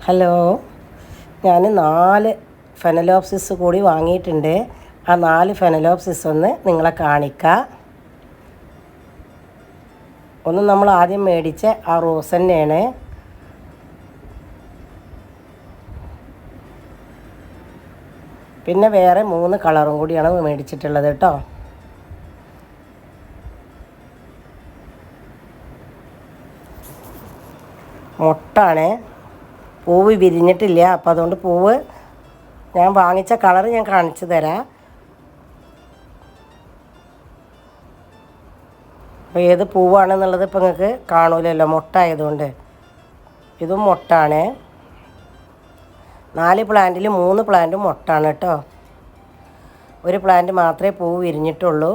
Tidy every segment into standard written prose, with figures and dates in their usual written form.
Hello, ഞാൻ 4 phalaenopsis കൂടി വാങ്ങിയിട്ടുണ്ട്. ആ 4 ഫെനലോപ്സിസ് ഒന്ന് നിങ്ങളെ കാണിക്കാം. ഒന്ന് നമ്മൾ ആദ്യം മേടിച്ച ആ റോസ് തന്നെയാണ്. പിന്നെ വേറെ 3 കളറും കൂടിയാണ് മേടിച്ചിട്ടുള്ളത് കേട്ടോ. മൊട്ടാണ്, പൂവ് വിരിഞ്ഞിട്ടില്ല. അപ്പോൾ അതുകൊണ്ട് പൂവ് ഞാൻ വാങ്ങിച്ച കളർ ഞാൻ കാണിച്ചു തരാം. അപ്പോൾ ഏത് പൂവാണെന്നുള്ളത് ഇപ്പോൾ നിങ്ങൾക്ക് കാണൂലല്ലോ, മൊട്ടായതുകൊണ്ട്. ഇതും മൊട്ടാണ്. 4 പ്ലാന്റിൽ 3 പ്ലാന്റും മൊട്ടാണ് കേട്ടോ. ഒരു പ്ലാന്റ് മാത്രമേ പൂവ് വിരിഞ്ഞിട്ടുള്ളൂ.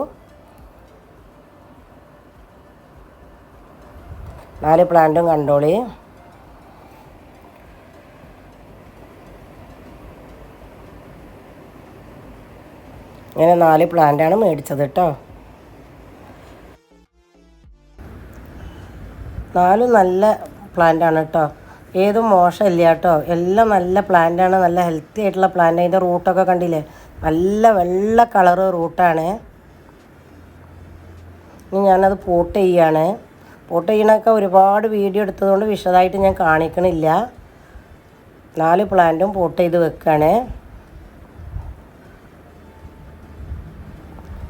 4 പ്ലാന്റും കണ്ടോളി. ഇങ്ങനെ 4 പ്ലാന്റാണ് മേടിച്ചത് കേട്ടോ. 4 നല്ല പ്ലാന്റാണ് കേട്ടോ. ഏതും മോശമില്ല കേട്ടോ. എല്ലാം നല്ല പ്ലാന്റാണ്, നല്ല ഹെൽത്തി ആയിട്ടുള്ള പ്ലാന്റ്. അതിൻ്റെ റൂട്ടൊക്കെ കണ്ടില്ലേ, നല്ല വെള്ള കളറ് റൂട്ടാണ്. ഇനി ഞാനത് പോട്ട് ചെയ്യാണ്. പോട്ട് ചെയ്യണമൊക്കെ ഒരുപാട് വീഡിയോ എടുത്തതുകൊണ്ട് വിശദമായിട്ട് ഞാൻ കാണിക്കണില്ല. 4 പ്ലാന്റും പോട്ട് ചെയ്ത് വെക്കുകയാണ്.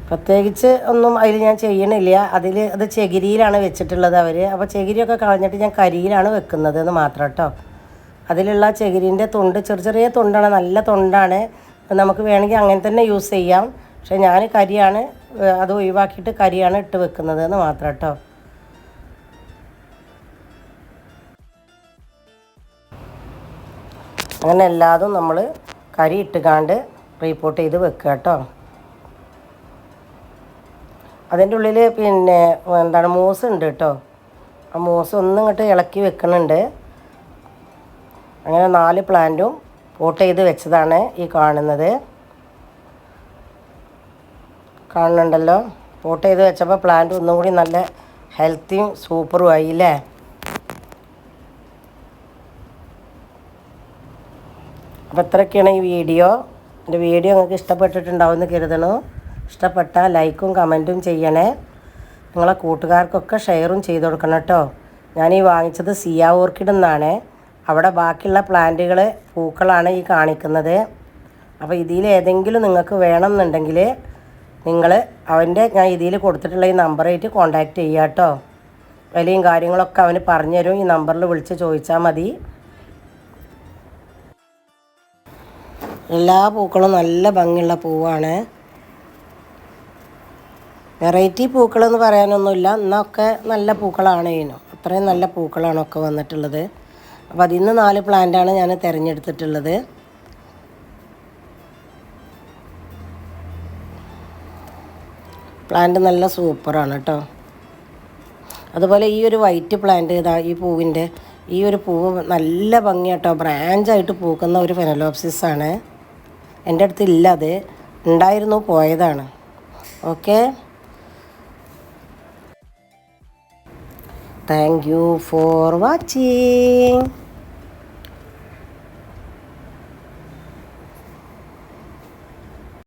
പ്രത്യേകിച്ച് ഒന്നും അതിൽ ഞാൻ ചെയ്യണില്ല. അത് ചകിരിയിലാണ് വെച്ചിട്ടുള്ളത് അവർ. അപ്പോൾ ചകിരിയൊക്കെ കളഞ്ഞിട്ട് ഞാൻ കരിയിലാണ് വെക്കുന്നത് എന്ന് മാത്രം കേട്ടോ. അതിലുള്ള ചകിരീൻ്റെ തൊണ്ട് ചെറിയ തൊണ്ടാണ്, നല്ല തൊണ്ടാണ്. നമുക്ക് വേണമെങ്കിൽ അങ്ങനെ തന്നെ യൂസ് ചെയ്യാം. പക്ഷേ ഞാൻ കരിയാണ്, അത് ഒഴിവാക്കിയിട്ട് കരിയാണ് ഇട്ട് വെക്കുന്നത് എന്ന് മാത്രം കേട്ടോ. അങ്ങനെ എല്ലാതും നമ്മൾ കരി ഇട്ടുകാണ്ട് റീപോർട്ട് ചെയ്ത് വെക്കുക കേട്ടോ. അതിൻ്റെ ഉള്ളിൽ പിന്നെ മൂസ് ഉണ്ട് കേട്ടോ. ആ മൂസ് ഒന്നും ഇങ്ങോട്ട് ഇളക്കി വെക്കുന്നുണ്ട്. അങ്ങനെ 4 പ്ലാന്റും പോട്ട് ചെയ്ത് വെച്ചതാണ് ഈ കാണുന്നത്. കാണുന്നുണ്ടല്ലോ, പോട്ട് ചെയ്ത് വെച്ചപ്പോൾ പ്ലാന്റ് ഒന്നും കൂടി നല്ല ഹെൽത്തിയും സൂപ്പറും ആയില്ലേ. അപ്പോൾ ഇത്രയൊക്കെയാണ് ഈ വീഡിയോ. എൻ്റെ വീഡിയോ നിങ്ങൾക്ക് ഇഷ്ടപ്പെട്ടിട്ടുണ്ടാവുമെന്ന് കരുതണു. ഇഷ്ടപ്പെട്ടാൽ ലൈക്കും കമൻറ്റും ചെയ്യണേ. നിങ്ങളെ കൂട്ടുകാർക്കൊക്കെ ഷെയറും ചെയ്ത് കൊടുക്കണം കേട്ടോ. ഞാൻ ഈ വാങ്ങിച്ചത് സിയ ഓർക്കിഡ് എന്നാണ്. അവിടെ ബാക്കിയുള്ള പ്ലാന്റുകൾ പൂക്കളാണ് ഈ കാണിക്കുന്നത്. അപ്പോൾ ഇതിൽ ഏതെങ്കിലും നിങ്ങൾക്ക് വേണമെന്നുണ്ടെങ്കിൽ നിങ്ങൾ ഞാൻ ഇതിൽ കൊടുത്തിട്ടുള്ള ഈ നമ്പറായിട്ട് കോൺടാക്റ്റ് ചെയ്യുക കേട്ടോ. വിലയും കാര്യങ്ങളൊക്കെ അവന് പറഞ്ഞു തരും. ഈ നമ്പറിൽ വിളിച്ച് ചോദിച്ചാൽ മതി. എല്ലാ പൂക്കളും നല്ല ഭംഗിയുള്ള പൂവാണ്. വെറൈറ്റി പൂക്കളെന്ന് പറയാനൊന്നുമില്ല, എന്നൊക്കെ നല്ല പൂക്കളാണ് ഇതിനും. അത്രയും നല്ല പൂക്കളാണ് ഒക്കെ വന്നിട്ടുള്ളത്. അപ്പോൾ അതിൽ നിന്ന് 4 പ്ലാന്റാണ് ഞാൻ തിരഞ്ഞെടുത്തിട്ടുള്ളത്. പ്ലാന്റ് നല്ല സൂപ്പറാണ് കേട്ടോ. അതുപോലെ ഈ ഒരു വൈറ്റ് പ്ലാന്റ് ഈ പൂവിൻ്റെ ഈ ഒരു പൂവ് നല്ല ഭംഗിയാട്ടോ. ബ്രാഞ്ചായിട്ട് പൂക്കുന്ന ഒരു ഫെനലോപ്സിസ്. എൻ്റെ അടുത്തില്ല, അത് ഉണ്ടായിരുന്നു, പോയതാണ്. Okay, thank you for watching.